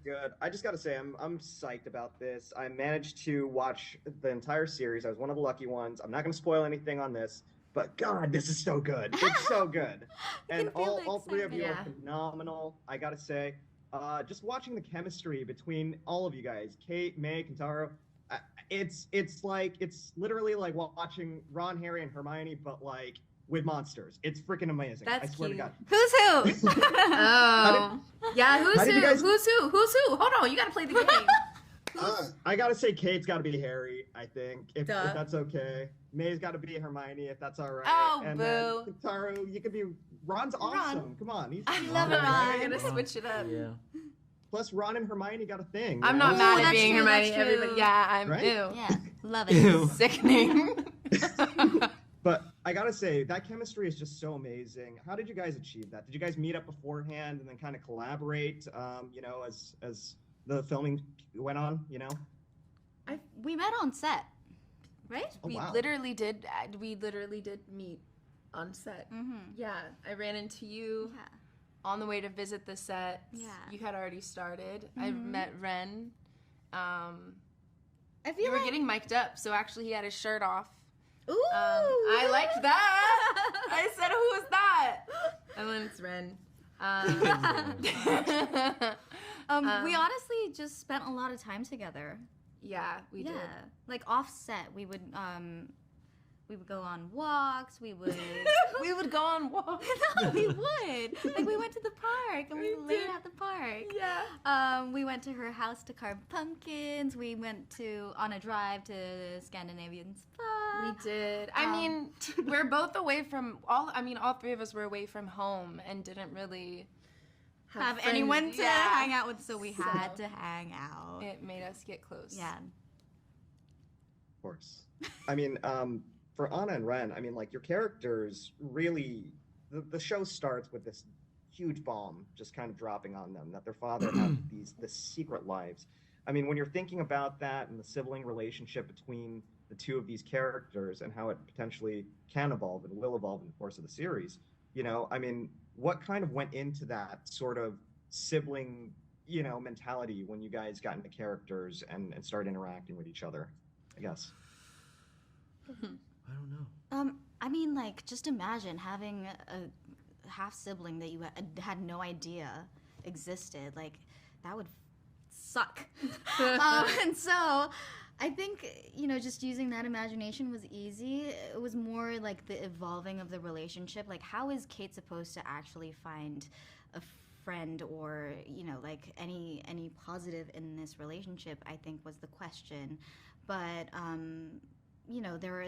Good. I just gotta say, I'm psyched about this. I managed to watch the entire series. I was one of the lucky ones. I'm not gonna spoil anything on this, but God, this is so good. It's so good, I and can feel all the three of you are Yeah. excitement. phenomenal. I gotta say, just watching the chemistry between all of you guys, Cate, May, Kentaro, uh, it's literally like watching Ron, Harry, and Hermione, but like with monsters. It's freaking amazing. I That's swear cute. to God. Who's who? Oh. Yeah, who's how who? did you guys- Who's who? Who's who? Hold on, you gotta play the game. I gotta say, Kate's gotta be Harry. I think if Duh. that's okay. May's gotta be Hermione if that's all right. Oh, and boo. then Kentaro, you could be Ron's awesome. Come on, he's I love We're Ron. gonna switch it up. Yeah. plus Ron and Hermione got a thing. I'm you not know? mad at that's being true, Hermione. that's true. Everybody, yeah, I'm Right? ew. Yeah, love it. Ew. Sickening. But I gotta say, that chemistry is just so amazing. How did you guys achieve that? Did you guys meet up beforehand and then kind of collaborate? As the filming went on. We met on set, right? Oh, we wow. literally did. We literally did meet on set. Mm-hmm. Yeah, I ran into you Yeah. on the way to visit the set. Yeah. You had already started. I Mhm. met Ren. I You feel were like. getting mic'd up, so actually he had his shirt off. Ooh. I liked that. I said, "Who was that?" And then it's Ren. We honestly just spent a lot of time together. Yeah, we yeah, did. like offset, we would go on walks. We would. We would go on walks. No, we would. Like we went to the park and we We laid did. at the park. Yeah. We went to her house to carve pumpkins. We went on a drive to Scandinavian spa. We did. I mean, we're both away from all three of us were away from home and didn't really have friends. anyone to Yeah. hang out with, so we had So- to hang out. It made us get close. Yeah. Of course. I mean, for Anna and Ren, I mean, like your characters really, the show starts with this huge bomb just kind of dropping on them that their father had the secret lives. I mean, when you're thinking about that and the sibling relationship between the two of these characters and how it potentially can evolve and will evolve in the course of the series, I mean, what kind of went into that sort of sibling, mentality when you guys got into characters and started interacting with each other, I guess? I don't know. I mean, like, just imagine having a half sibling that you had no idea existed. Like, that would suck. And so, I think, just using that imagination was easy. It was more like the evolving of the relationship. Like, how is Cate supposed to actually find a friend or, like any positive in this relationship, I think was the question. But,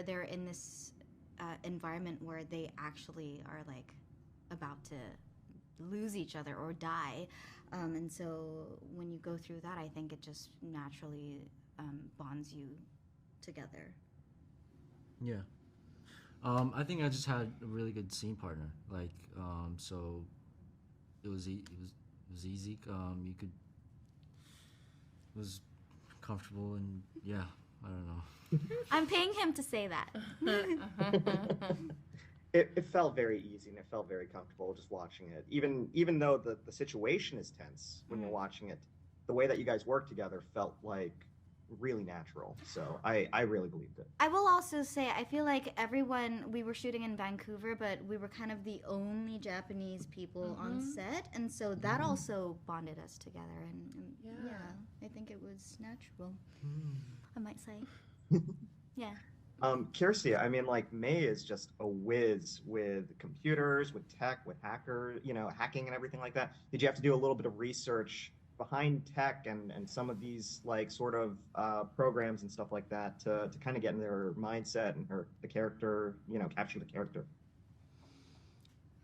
they're in this environment where they actually are, like, about to lose each other or die. And so when you go through that, I think it just naturally bonds you together. Yeah. I think I just had a really good scene partner. Like, so it was easy. It was comfortable, and yeah, I don't know. I'm paying him to say that. It felt very easy and it felt very comfortable just watching it. Even though the situation is tense when you're watching it, the way that you guys work together felt like really natural. So I really believed it. I will also say, I feel like we were shooting in Vancouver, but we were kind of the only Japanese people on set, and so that also bonded us together, and yeah, I think it was natural, I might say. Yeah. Kiersey, I mean, like May is just a whiz with computers, with tech, with hacking and everything like that. Did you have to do a little bit of research behind tech and some of these like sort of programs and stuff like that to kind of get in their mindset and the character, capture the character?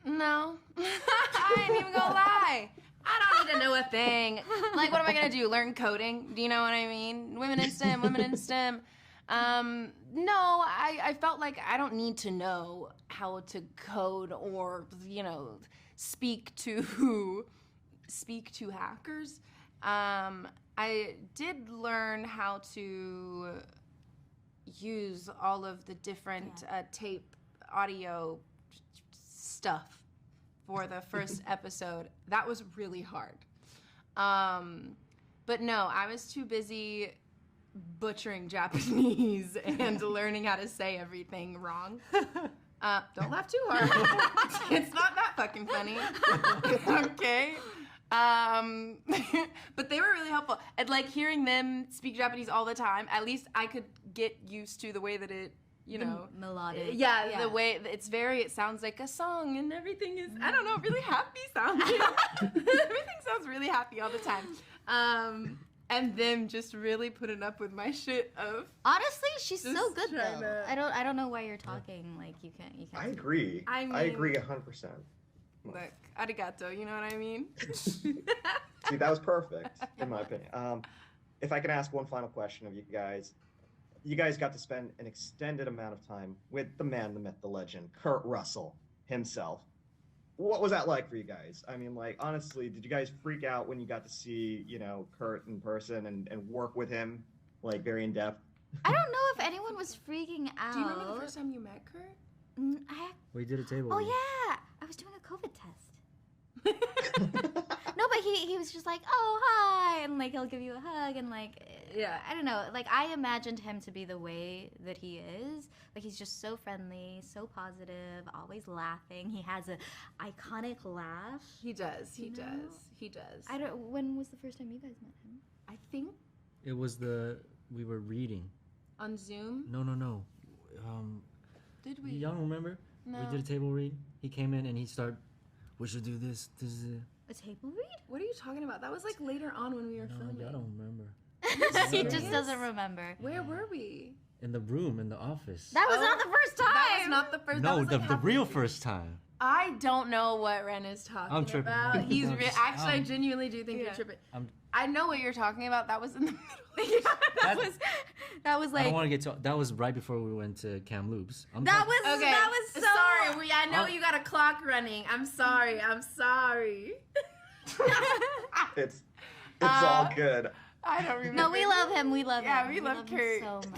No. I ain't even gonna lie. I don't need to know a thing. Like, what am I gonna do? Learn coding? Do you know what I mean? Women in STEM. No, I felt like I don't need to know how to code or, speak to hackers. I did learn how to use all of the different tape audio stuff for the first episode. That was really hard. But no, I was too busy butchering Japanese and learning how to say everything wrong. Don't laugh too hard. It's not that fucking funny. Okay. But they were really helpful. And like hearing them speak Japanese all the time, at least I could get used to the way that it, you know. Melodic. Yeah, the way, it sounds like a song and everything is, I don't know, really happy sounding. Everything sounds really happy all the time. And them just really putting up with my shit of. Honestly, she's so just good trying though. to- I don't know why you're talking like you can't. I agree. I I mean- agree 100%. Look, arigato, you know what I mean? See, that was perfect, in my opinion. If I can ask one final question of you guys got to spend an extended amount of time with the man, the myth, the legend, Kurt Russell himself. What was that like for you guys? I mean, like, honestly, did you guys freak out when you got to see, you know, Kurt in person and work with him, like, very in depth? I don't know if anyone was freaking out. Do you remember the first time you met Kurt? We did a table. Oh read. yeah, I was doing a COVID test. No, but he was just like, oh hi, and like he'll give you a hug and like, Yeah. I don't know, like I imagined him to be the way that he is. Like he's just so friendly, so positive, always laughing. He has a iconic laugh. He does. He You know? does. He does. I don't. When was the first time you guys met him? I think It was we were reading. on Zoom. No. Did we? Y'all don't remember? No. We did a table read. He came in and he started, we should do this. This is it. A table read? What are you talking about? That was like later on when we were No, filming. y'all don't remember. He just Serious? doesn't remember. Where were we? In the room, in the office. That was Oh, not the first time. That was not the first. that no, was, the like, the halfway real through. first time. I don't know what Ren is talking I'm tripping. about. He's I'm just- actually, I genuinely do think you're tripping. I know what you're talking about. That was in the middle. that was I like don't want to get to. That was right before we went to Kamloops. that was Okay. that was so sorry. I know Oh. you got a clock running. I'm sorry. It's all good. I don't remember. No, we love him. We love him. Yeah, we love Kurt. him so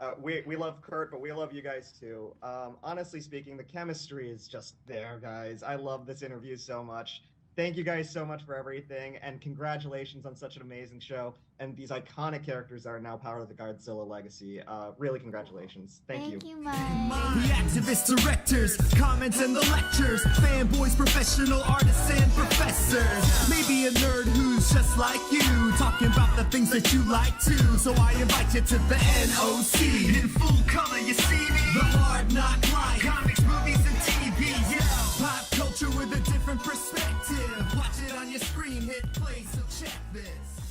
much. We love Kurt, but we love you guys too. Honestly speaking, the chemistry is just there, guys. I love this interview so much. Thank you guys so much for everything, and congratulations on such an amazing show. And these iconic characters are now part of the Godzilla legacy. Really, congratulations. Thank you. Thank you, Mike. The activist directors, comments and the lectures, fanboys, professional artists and professors. Maybe a nerd who's just like you, talking about the things that you like too. So I invite you to the NOC. In full color, you see me. The hard knock life, comics, movies, and TV. Yeah, pop culture with a different perspective. Watch it on your screen, hit play, so check this.